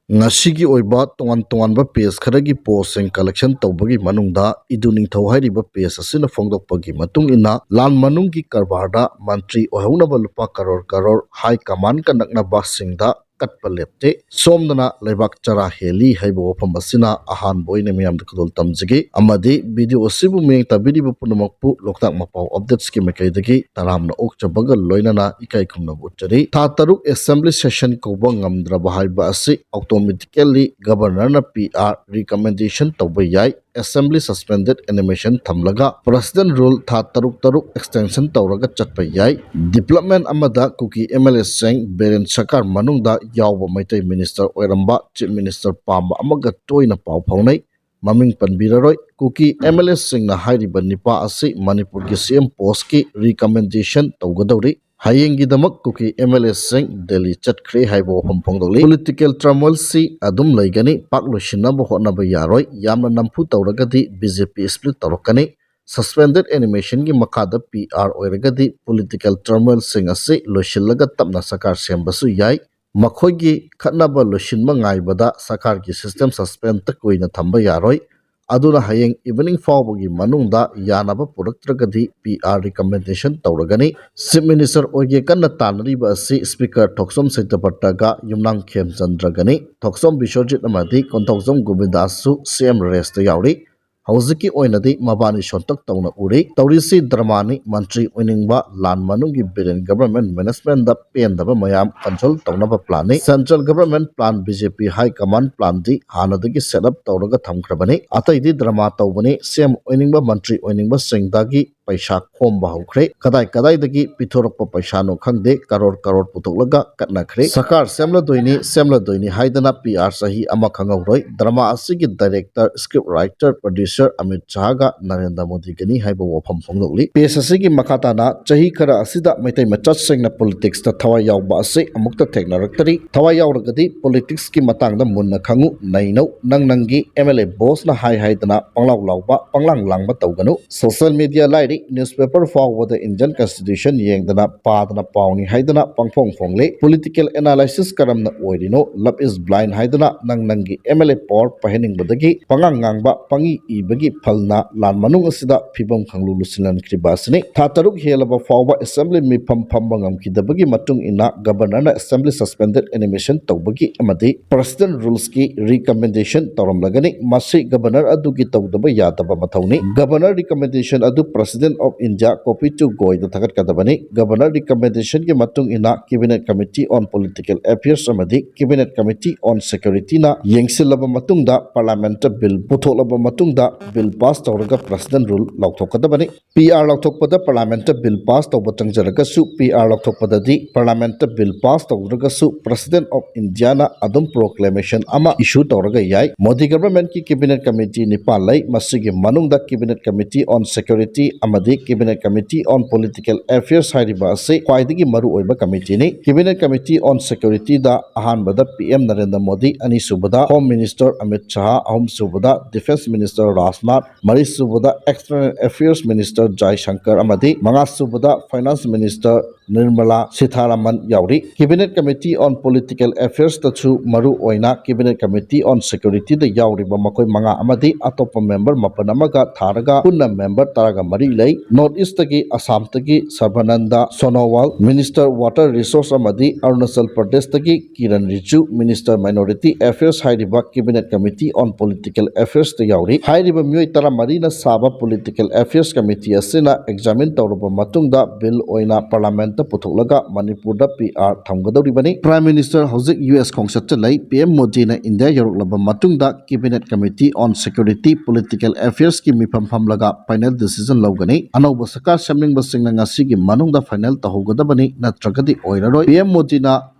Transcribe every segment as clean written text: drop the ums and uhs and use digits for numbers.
Ngasigi oiba tongan-tonganba page kharagi post collection tawbagi manungda idu ningthau hairiba page asina phongdokpagi matung ina lan manunggi karbarda mantri ohaunaba lupa karor high command ka naknaba singda katpa lepte somdana leibak chara heli haibo wafam asina ahan boina miyamda kadol tamjigi amadi video asibu meng tabiribu punamakpu Loktak Mapao updates ki mekaidagi taramna okchabaga loinana ikai khumna butchari tha taruk assembly session koba ngamdraba haiba asi automatically governor na PR recommendation tawba yai assembly suspended animation thamlaga president rule tha taruk extension tawraga chatpa yai development amada kuki MLA seng beren sakar manungda yawba maitai minister oiramba chief minister pamba amaga toina pau phaunai maming panbiraroi kuki MLA singna hairiba nipa asi Manipur gi CM post ki recommendation tawgadawri Hayenggidamak kuki MLA sing Delhi chatkre haibo phongdoli political turmoil si adum laigani paklo shinaba hotnaba yaroi yamna nampu tawragadi BJP split tawrakani suspended animation gi makada PR oiragadi political turmoil sing asi loishillaga tapna sakar sembasu yai makhoigi khatnaba loishinma ngaibada sakar gi system suspend takoina thamba yaroi aduna hayeng evening fawbagi manungda yanaba puraktragadi PR recommendation tawragani chief minister oige kanna tanriba asi speaker thoksom saitapattaga yumnang khemchandragani thoksom biswajit amadi konthoksom govindasu CM rest yauri Hauziki oinadi mabani shontak tawna uri tawrisi dramani mantri oiningba lan manungi biren government management da pendaba mayam control tawnaba plan central government plan BJP high command plan di hanadagi setup tawraga thamkrabani ataidi drama tawbani CM oiningba mantri oiningba singdagi paisa khomba hokre kadai dagi pithorokpa paisa no khangde karor putolaga katnakhre sakar semla doini haidana PR sahi ama khangauroi drama asigi director script writer producer Amit Chaga Narendra Modi gani haiba wafam phongdokli page asigi makhatana chahi khara asida maitai machat sengna politics ta thawai yawba ase amukta theknaraktari thawai yawragadi politics ki matangda munna khangu nainau nangnangi MLA boss na haidana panglang langba tawganu social media lairi newspaper forward the Indian constitution yengdana padana pauni haidana pangphong phongle political analysis karamna oirino love is blind haidana nangnangi MLA power paheningbadagi pangangnangba pangi ibagi phalna lan manung asida phibam khanglu lusilan kribasni tha taruk helaba fawba assembly mi phamba ngamkidabagi matung ina governor na assembly suspended animation tawbagi amadi president rules ki recommendation tawramlagani masi governor adugi tawdaba yadaba mathawni governor recommendation adu president of India copy to Goy the Thagat Kadabani, Governor recommendation ki matung ina Cabinet Committee on Political Affairs amadi Cabinet Committee on Security na yengsilaba matungda Parliament bill putholaba matungda bill pass tawraga President rule lauthokadabani PR lauthokpada Parliament bill pass tawba changjaraga su PR lauthokpada di Parliament bill pass tawraga su President of India na adum proclamation ama issue tawraga yai Modi government ki Cabinet Committee nipalai masigi manungda Cabinet Committee on Security amadi Cabinet Committee on Political Affairs hairiba ase khwaidagi maru oiba committee ni Cabinet Committee on Security da ahanbada PM Narendra Modi ani subada Home Minister Amit Shah ahum subada Defense Minister Rajnath mari subada External Affairs Minister Jai Shankar amadi manga subada Finance Minister Nirmala Sitharaman yauri Cabinet Committee on Political Affairs tachu maru oina Cabinet Committee on Security da yauriba makoi manga amadi atopa member mapanamaga tharaga punna member taraga mari lei North East tagi Assam tagi Sarbananda Sonowal Minister Water Resource amadi Arunachal Pradesh tagi Kiran Rijiju Minister Minority Affairs hairiba Cabinet Committee on Political Affairs ta yauri hairiba myoi tara marina saba Political Affairs Committee asina examine tawraba matungda bill oina Parliament ta puthoklaga Manipur da PR thamgadawribani Prime Minister hojik US khongchat chalai PM Modi na India yaruklaba matungda Cabinet Committee on Security Political Affairs ki mifam phamlaga final decision lawgani anauba sakar semningba singna ngasigi manungda final tahogadabani natragadi oiraroi PM Modi na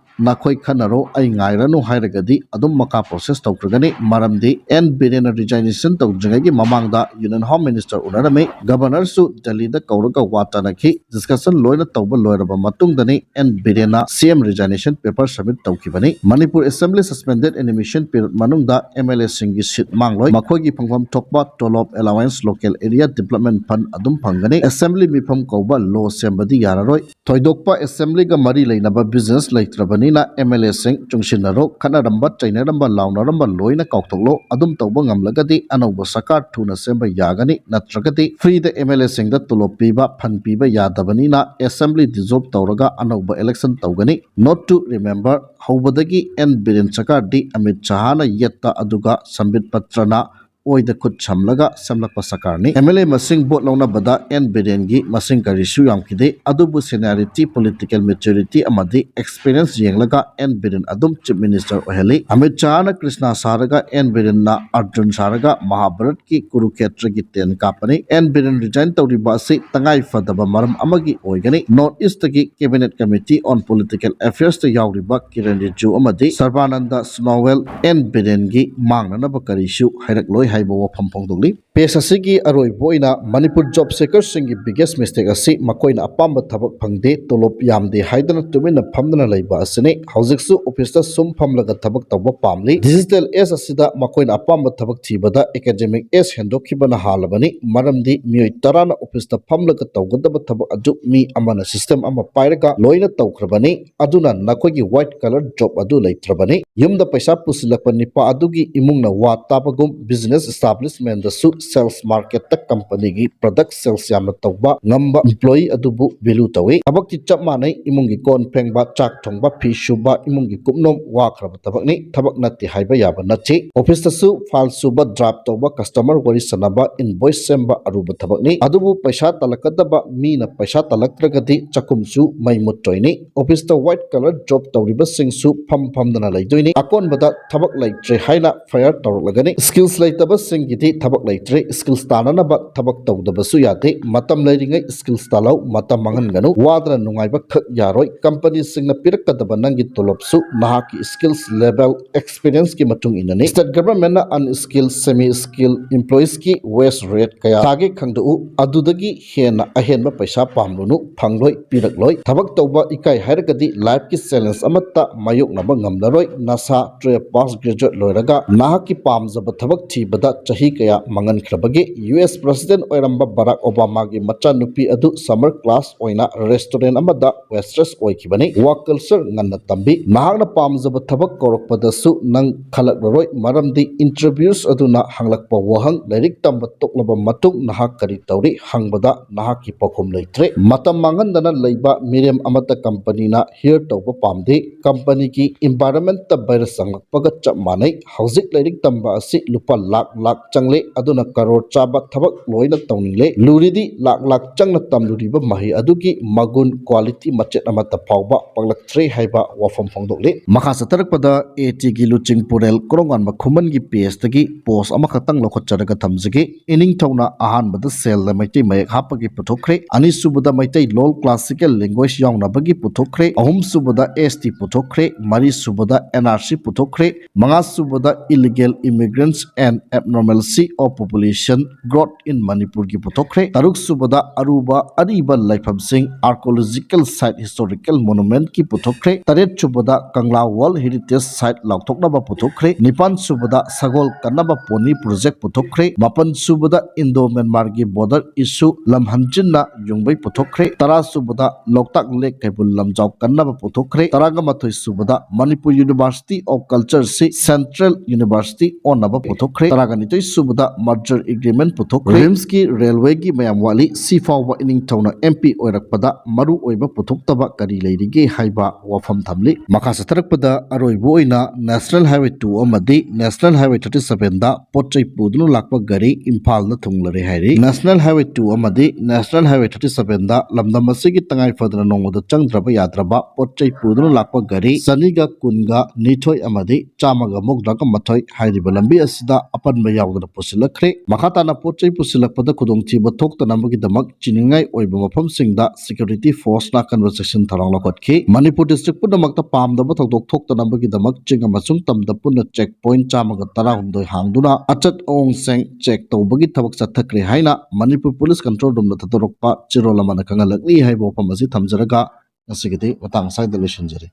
nakhoi khanaro ai ngairanu hairagadi adum maka process tawkragani maramdi N Birena resignation tawjangagi mamangda Union Home Minister unarame Governor su Delhi da kauraga watanaki discussion loina tawba loiraba matungdani N Birena CM resignation paper submit tawkibani Manipur Assembly suspended animation period manungda MLA singi seat mangloi makhogi phangpham thokba tolop allowance local area development fund adum phangani Assembly mifam kauba law sembadi yararoi thoidokpa Assembly ga mari leinaba business leitrabani ꯂꯩꯇ꯭ꯔꯕꯅꯤꯅ MLA-ꯁꯤꯡ ꯆꯨꯡꯁꯤꯟꯅꯔꯣ ꯈꯠꯅꯔꯝꯕ ꯆꯩꯅꯔꯝꯕ ꯂꯥꯎꯅꯔꯝꯕ ꯂꯣꯏꯅ ꯀꯥꯎꯊꯣꯛꯂꯣ ꯑꯗꯨꯝ ꯇꯧꯕ ꯉꯝꯂꯒꯗꯤ ꯑꯅꯧꯕ ꯁꯔꯀꯥꯔ ꯊꯨꯅ ꯁꯦꯝꯕ ꯌꯥꯒꯅꯤ ꯅꯠꯇ꯭ꯔꯒꯗꯤ ꯐ꯭ꯔꯤꯗ MLA-ꯁꯤꯡꯗ ꯇꯣꯂꯣꯞ ꯄꯤꯕ ꯐꯟ ꯄꯤꯕ ꯌꯥꯗꯕꯅꯤꯅ ꯑꯦꯁꯦꯝꯕ꯭ꯂꯤ ꯗꯤꯖꯣꯜꯕ ꯇꯧꯔꯒ ꯑꯅꯧꯕ ꯏꯂꯦꯛꯁꯟ ꯇꯧꯒꯅꯤ ꯅꯣꯠ ꯇꯨ ꯔꯤꯃꯦꯝꯕꯔ ꯍꯧꯕꯗꯒꯤ ꯕꯤꯔꯦꯟ ꯁꯔꯀꯥꯔꯗꯤ ꯑꯃꯤꯠ ꯁꯍꯥꯅ ꯌꯦꯠꯇ ꯑꯗꯨꯒ ꯁꯝꯕꯤꯠ ꯄꯠꯇ꯭ꯔꯅ ꯑꯣꯏꯗ ꯈꯨꯠ ꯁꯝꯂꯒ ꯁꯦꯝꯂꯛꯄ ꯁꯔꯀꯥꯔꯅꯤ MLA ꯃꯁꯤꯡ ꯚꯣꯠ ꯂꯧꯅꯕꯗ ꯕꯤꯔꯦꯟꯒꯤ ꯃꯁꯤꯡ ꯀꯔꯤꯁꯨ ꯌꯥꯝꯈꯤꯗꯦ ꯑꯗꯨꯕꯨ ꯁꯦꯅꯤꯌꯔꯤꯇꯤ ꯄꯣꯂꯤꯇꯤꯀꯦꯜ ꯃꯦꯆꯨꯔꯤꯇꯤ ꯑꯃꯗꯤ ꯑꯦꯛꯁꯄꯤꯔꯤꯌꯦꯟꯁ ꯌꯦꯡꯂꯒ ꯕꯤꯔꯦꯟ ꯑꯗꯨꯝ ꯆꯤꯞ ꯃꯤꯅꯤꯁꯇꯔ ꯑꯣꯏꯍꯜꯂꯤ ꯑꯃꯤꯠ ꯁꯍꯥꯅ ꯀ꯭ꯔꯤꯁꯅ ꯁꯥꯔꯒ ꯕꯤꯔꯦꯟꯅ ꯑꯔꯖꯨꯟ ꯁꯥꯔꯒ ꯃꯍꯥꯚꯥꯔꯠꯀꯤ ꯀꯨꯔꯨꯈꯦꯇ꯭ꯔꯒꯤ ꯇꯦꯟ ꯀꯥꯞꯄꯅꯤ ꯕꯤꯔꯦꯟ ꯔꯤꯖꯥꯏꯟ ꯇꯧꯔꯤꯕ ꯑꯁꯤ ꯇꯉꯥꯏ ꯐꯗꯕ ꯃꯔꯝ ꯑꯃꯒꯤ ꯑꯣꯏꯒꯅꯤ ꯅꯣꯔꯠ ꯏꯁꯇꯒꯤ ꯀꯦꯕꯤꯅꯦꯠ ꯀꯃꯤꯇꯤ ꯑꯣꯟ ꯄꯣꯂꯤꯇꯤꯀꯦꯜ ꯑꯦꯐꯤꯌꯔꯁꯇ ꯌꯥꯎꯔꯤꯕ ꯀꯤꯔꯟ ꯔꯤꯖꯨ ꯑꯃꯗꯤ ꯁꯔꯕꯥꯅꯟꯗ ꯁꯣꯅꯣꯋꯥꯜ ꯕꯤꯔꯦꯟꯒꯤ ꯃꯥꯡꯅꯅꯕ ꯀꯔꯤꯁꯨ ꯍꯥꯏꯔꯛꯂꯣꯏ ꯍꯥꯏꯕ ꯋꯥꯐꯝ ꯐꯣꯡꯗꯣꯛꯂꯤ ꯄꯦꯖ ꯑꯁꯤꯒꯤ ꯑꯔꯣꯏꯕ ꯑꯣꯏꯅ ꯃꯅꯤꯄꯨꯔ ꯖꯣꯕ ꯁꯦꯀꯔꯁꯤꯡꯒꯤ ꯕꯤꯒꯦꯁ ꯃꯤꯁꯇꯦꯛ ꯑꯁꯤ ꯃꯈꯣꯏꯅ ꯑꯄꯥꯝꯕ ꯊꯕꯛ ꯐꯪꯗꯦ ꯇꯣꯂꯣꯞ ꯌꯥꯝꯗꯦ ꯍꯥꯏꯗꯨꯅ ꯇꯨꯃꯤꯟꯅ ꯐꯝꯗꯨꯅ ꯂꯩꯕ ꯑꯁꯤꯅꯤ ꯍꯧꯖꯤꯛꯁꯨ ꯑꯣꯐꯤꯁꯇ ꯁꯨꯝ ꯐꯝꯂꯒ ꯊꯕꯛ ꯇꯧꯕ ꯄꯥꯝꯂꯤ ꯗꯤꯖꯤꯇꯦꯜ ꯑꯦꯖ ꯑꯁꯤꯗ ꯃꯈꯣꯏꯅ ꯑꯄꯥꯝꯕ ꯊꯕꯛ ꯊꯤꯕꯗ ꯑꯦꯀꯥꯗꯦꯃꯤꯛ ꯑꯦꯖ ꯍꯦꯟꯗꯣꯛꯈꯤꯕꯅ ꯍꯥꯜꯂꯕꯅꯤ ꯃꯔꯝꯗꯤ ꯃꯤꯑꯣꯏ 10ꯅ ꯑꯣꯐꯤꯁꯇ ꯐꯝꯂꯒ ꯇꯧꯒꯗꯕ ꯊꯕꯛ ꯑꯗꯨ ꯃꯤ ꯑꯃꯅ ꯁꯤꯁꯇꯦꯝ ꯑꯃ ꯄꯥꯏꯔꯒ ꯂꯣꯏꯅ ꯇꯧꯈ꯭ꯔꯕꯅꯤ ꯑꯗꯨꯅ ꯅꯈꯣꯏꯒꯤ ꯋꯥꯏꯠ ꯀꯂꯔ ꯖꯣꯕ ꯑꯗꯨ ꯂꯩꯇ꯭ꯔꯕꯅꯤ ꯌꯨꯝꯗ ꯄꯩꯁꯥ ꯄꯨꯁꯤꯜꯂꯛꯄ ꯅꯤꯄꯥ ꯑꯗꯨꯒꯤ ꯏꯃꯨꯡꯅ ꯋꯥ ꯇꯥꯕꯒꯨꯝ ꯕꯤꯖꯤꯅꯦꯁ ꯏꯁꯇꯥꯕ꯭ꯂꯤꯁꯃꯦꯟꯇꯗꯁꯨ ꯁꯦꯜꯁ ꯃꯥꯔꯀꯦꯠꯇ ꯀꯝꯄꯅꯤꯒꯤ ꯄ꯭ꯔꯗꯛ ꯁꯦꯜꯁ ꯌꯥꯝꯅ ꯇꯧꯕ ꯉꯝꯕ ꯏꯝꯄ꯭ꯂꯣꯌꯤ ꯑꯗꯨꯕꯨ ꯚꯦꯂꯨ ꯇꯧꯏ ꯊꯕꯛꯇꯤ ꯆꯞ ꯃꯥꯟꯅꯩ ꯏꯃꯨꯡꯒꯤ ꯀꯣꯟ ꯐꯦꯡꯕ ꯆꯥꯛ ꯊꯣꯡꯕ ꯐꯤ ꯁꯨꯕ ꯏꯃꯨꯡꯒꯤ ꯀꯨꯞꯅꯣꯝ ꯋꯥꯈ꯭ꯔꯕ ꯊꯕꯛꯅꯤ ꯊꯕꯛ ꯅꯠꯇꯦ ꯍꯥꯏꯕ ꯌꯥꯕ ꯅꯠꯇꯦ ꯑꯣꯐꯤꯁꯇꯁꯨ ꯐꯥꯏꯜ ꯁꯨꯕ ꯗ꯭ꯔꯥꯐ ꯇꯧꯕ ꯀꯁꯇꯃꯔ ꯋꯥꯔꯤ ꯁꯥꯟꯅꯕ ꯏꯟꯚꯣꯏꯁ ꯁꯦꯝꯕ ꯑꯔꯨꯕ ꯊꯕꯛꯅꯤ ꯑꯗꯨꯕꯨ ꯄꯩꯁꯥ ꯇꯥꯜꯂꯛꯀꯗꯕ ꯃꯤꯅ ꯄꯩꯁా ꯇꯥꯜꯂꯛꯇ꯭ꯔꯒꯗꯤ ꯆꯥꯛꯈꯨꯝꯁꯨ ꯃꯩ ꯃꯨꯠꯇꯣꯏꯅꯤ ꯑꯣꯐꯤꯁꯇ ꯋꯥꯏꯠ ꯀꯂꯔ ꯖꯣꯕ ꯇꯧꯔꯤꯕꯁꯤꯡꯁꯨ ꯐꯝꯗꯨꯅ ꯂꯩꯗꯣꯏꯅꯤ ꯑꯀꯣꯟꯕꯗ ꯊꯕꯛ ꯂꯩꯇ꯭ꯔꯦ ꯍꯥꯏꯅ ꯐꯥꯌꯔ ꯇꯧꯔꯛꯂꯒꯅꯤ ꯁ꯭ꯀꯤꯜꯁ ꯂꯩꯇꯕꯁꯤꯡꯒꯤꯗꯤ ꯊꯕꯛ ꯂꯩꯇ꯭ꯔꯦ ꯁ꯭ꯀꯤꯜꯁ ꯇꯥꯟꯅꯅꯕ ꯊꯕꯛ ꯇꯧꯗꯕꯁꯨ ꯌꯥꯗꯦ ꯃꯇꯝ ꯂꯩꯔꯤꯉꯩ ꯁ꯭ꯀꯤꯜꯁ ꯇꯥꯜꯍꯧ ꯃꯇꯝ ꯃꯥꯡꯍꯟꯒꯅꯨ ꯋꯥꯗꯅ ꯅꯨꯡꯉꯥꯏꯕ ꯈꯛ ꯌꯥꯔꯣꯏ ꯀꯝꯄꯅꯤꯁꯤꯡꯅ ꯄꯤꯔꯛꯀꯗꯕ ꯅꯪꯒꯤ ꯇꯣꯂꯣꯞꯁꯨ ꯅꯍꯥꯛꯀꯤ ꯁ꯭ꯀꯤꯜꯁ ꯂꯦꯚꯦꯜ ꯑꯦꯛꯁꯄꯤꯔꯤꯌꯦꯟꯁꯀꯤ ꯃꯇꯨꯡ ꯏꯟꯅꯅꯤ ꯁ꯭ꯇꯦꯠ ꯒꯚꯔꯟꯃꯦꯟꯠꯅ ꯑꯟꯁ꯭ꯀꯤꯜ ꯁꯦꯃꯤ ꯁ꯭ꯀꯤꯜ ꯏꯝꯄ꯭ꯂꯣꯌꯤꯁꯀꯤ ꯋꯦꯖ ꯔꯦꯠ ꯀꯌꯥ ꯊꯥꯒꯦ ꯈꯪꯗꯣꯛꯎ ꯑꯗꯨꯗꯒꯤ ꯍꯦꯟꯅ ꯑꯍꯦꯟꯕ ꯄꯩꯁꯥ ꯄꯥꯝꯂꯨꯅꯨ ꯐꯪꯂꯣꯏ ꯄꯤꯔꯛꯂꯣই ꯊꯕꯛ ꯇꯧꯕ ꯏꯀꯥꯏ ꯍꯥꯏꯔꯒꯗꯤ ꯂꯥꯏꯐꯀꯤ ꯆꯦꯂꯦꯟꯖ ꯑꯃꯠꯇ ꯃꯥꯌꯣꯛꯅꯕ ꯉꯝꯂꯔꯣꯏ ꯅꯁꯥ 12 ꯄꯥꯁ ꯒ꯭ꯔꯦꯖꯨꯑꯦꯠ ꯂꯣꯏꯔꯒ ꯅꯍꯥꯛꯀꯤ ꯄꯥꯝꯖꯕ ꯊꯕꯛ ꯊꯤꯕꯗ ꯆꯍꯤ ꯀꯌꯥ ꯃꯥꯡꯍꯟꯈ꯭ꯔꯕꯒꯦ US ꯄ꯭ꯔꯦꯁꯤꯗꯦꯟꯠ ꯑꯣꯏꯔꯝꯕ ꯕꯔꯥꯛ ꯑꯣꯕꯥꯃꯥꯒꯤ ꯃꯆꯥꯅꯨꯄꯤ ꯑꯗꯨ ꯁꯝꯃꯔ ꯀ꯭ꯂꯥꯁ ꯑꯣꯏꯅ ꯔꯦꯁꯇꯨꯔꯦꯟꯠ ꯑꯃꯗ ꯋꯦꯁꯇ꯭ꯔꯦꯁ ꯑꯣꯏꯈꯤꯕꯅꯤ ꯋꯥꯔꯛ ꯀꯜꯆꯔ ꯉꯟꯅ ꯇꯝꯕꯤ ꯅꯍꯥꯛꯅ ꯄꯥꯝꯖꯕ ꯊꯕꯛ ꯀꯧꯔꯛꯄꯗꯁꯨ ꯅꯪ ꯈꯜꯂꯛꯂꯔꯣꯏ ꯃꯔꯝꯗꯤ ꯏꯟꯇꯔꯚ꯭ꯌꯨꯁ ꯑꯗꯨꯅ ꯍꯪꯂꯛꯄ ꯋꯥꯍꯪ ꯂꯥꯏꯔꯤꯛ ꯇꯝꯕ ꯇꯣꯛꯂꯕ ꯃꯇꯨꯡ ꯅꯍꯥꯛ ꯀꯔꯤ ꯇꯧꯔꯤ ꯍꯪꯕꯗ ꯅꯍꯥꯛꯀꯤ ꯄꯥꯎꯈꯨꯝ ꯂꯩꯇ꯭ꯔꯦ ꯃꯇꯝ ꯃꯥꯡꯍꯟꯗꯅ ꯂꯩꯕ ꯃꯤꯔꯦꯝ ꯑꯃꯠꯇ ꯀꯝꯄꯅꯤꯅ ꯍꯤꯌꯔ ꯇꯧꯕ ꯄꯥꯝꯗꯦ ꯀꯝꯄꯅꯤꯒꯤ ꯏꯟꯚꯥꯏꯔꯟꯃꯦꯟꯠꯇ ꯚꯥꯏꯔꯁ ꯆꯪꯂꯛꯄꯒ ꯆꯞ ꯃꯥꯟꯅꯩ ꯍꯧꯖꯤꯛ ꯂꯥꯏꯔꯤꯛ ꯇꯝꯕ ꯑꯁꯤ ꯂꯨꯄꯥ ꯂꯥꯛ ꯆꯪꯂꯦ ꯑꯗꯨꯅ ꯀꯔꯣꯔ ꯆꯥꯕ ꯊꯕꯛ ꯂꯣꯏꯅ ꯇꯧꯅꯤꯡꯂꯦ ꯂꯨꯔꯤꯗꯤ ꯂꯥꯛ ꯆꯪꯅ ꯇꯝꯂꯨꯔꯤꯕ ꯃꯍꯩ ꯑꯗꯨꯒꯤ ꯃꯒꯨꯟ ꯀ꯭ꯋꯥꯂꯤꯇꯤ ꯃꯆꯦꯠ ꯑꯃꯠꯇ ꯐꯥꯎꯕ ꯄꯛꯂꯛꯇ꯭ꯔꯦ ꯍꯥꯏꯕ ꯋꯥꯐꯝ ꯐꯣꯡꯗꯣꯛꯂꯤ ꯃꯈꯥ ꯆꯠꯊꯔꯛꯄꯗ ATꯒꯤ ꯂꯨꯆꯤꯡ ꯄꯨꯔꯦꯜ ꯀꯣꯔꯣꯡꯉꯥꯟꯕ ꯈꯨꯃꯟꯒꯤ ꯄꯦꯖꯇꯒꯤ ꯄꯣꯁ ꯑꯃꯈꯛꯇꯪ ꯂꯧꯈꯠꯆꯔꯒ ꯊꯝꯖꯒꯦ ꯏꯅꯤꯡꯊꯧꯅ ꯑꯍꯥꯟꯕꯗ ꯁꯦꯜꯗ ꯃꯩꯇꯩ ꯃꯌꯦꯛ ꯍꯥꯞꯄꯒꯤ ꯄꯨꯊꯣꯛꯈ꯭रे ꯑꯅꯤꯁꯨꯕꯗ ꯃꯩꯇꯩ ꯂꯣꯜ ꯀ꯭ꯂꯥꯁꯤꯀꯦꯜ ꯂꯦꯡꯒ꯭ꯋꯦꯖ ꯌꯥꯎꯅꯕꯒꯤ ꯄꯨꯊꯣꯛꯈ꯭रे ꯑꯍꯨꯝꯁꯨꯕꯗ ST ꯄꯨꯊꯣꯛꯈ꯭रे ꯃꯔꯤꯁꯨꯕꯗ NRC ꯄꯨꯊꯣꯛꯈ꯭रे ꯃꯉꯥꯁꯨꯕꯗ illegal immigrants and abnormality of population growth in ꯃꯅꯤꯄꯨꯔꯒꯤ ꯄꯨꯊꯣꯛꯈ꯭रे ꯇꯔꯨꯛꯁꯨꯕꯗ ꯑꯔꯤꯕ ꯂꯩꯐꯝꯁꯤꯡ ꯑꯥꯔꯀꯣꯂꯣꯖꯤꯀꯦल ꯁꯥꯏꯠ ꯍꯤस्टोरिकल मोनुमेंटकी पुथोक्रे तरेꯠꯁꯨꯕꯗ कंगला वर्ल्ड हेरिटेज साइट लाउथोक्नबा पुथोक्रे निपानसुबदा सगोल कन्नबा पोनी प्रोजेक्ट पुथोक्रे मापनसुबदा इंडो म्यांमारगी बॉर्डर इशू लमहंजिनना युंगबै पुथोक्रे तरासुबदा लोकताक लेक कैबुल लमजाव कन्नबा पुथोक्रे तरागमाथोइसुबदा मणिपुर यूनिवर्सिटी ऑफ कल्चर से सेंट्रल यूनिवर्सिटी ओनबा पुथोक्रे तरागनितोइसुबदा मर्जर एग्रीमेंट पुथोक्रे रिम्स की रेलवे की मयाम वाली सिफाव इनिंगथौना MP ओइरकपदा मरु ओइबा पुथोक्तबा करी लेरिगे हाइबा वफम थमली मखा सथरकपदा अरोइबो ओइना नेशनल हाईवे 2 अमदी नेशनल हाईवे 37 दा पोचै पुदुनु लाकपा गाड़ी इम्फाल न थुंगलरे हाइरी नेशनल हाईवे 2 अमदी नेशनल हाईवे 37 दा लमदम असिगी तंगाई फदना नोंगोदा चंगद्रबा याद्रबा पोचै पुदुनु लाकपा गाड़ी सनीगा कुनगा निथोय अमदी चामगा मुगदाका मथोय हाइरिबा लंबी असिदा अपनबा यावदना पुसिलखरे मखाताना पोचै पुसिलकपदा खुदोंथिबा थोक्तनाबगी दमक चिनिंगाई ओइबा मफमसिंगदा सिक्योरिटी फोर्स ना कन्वर्सेशन थरांग लखोटखि मणिपुर डिस्ट्रिक्ट पुनमक्ता पामदबा थौदोक थोक्तनाबगी दमक चिंग अमसुंग तमदा पुन चेक पॉइंट चामगा 13 हांगदुना अचत ओंग सेंग चेक तौबगी थबक चथखरे हाइना मणिपुर पुलिस कंट्रोल रूम दा थदोरकपा चिरोलमना खंगलकनि हाइबो फमसि थमजरगा ngasigiди matang saida loisinjari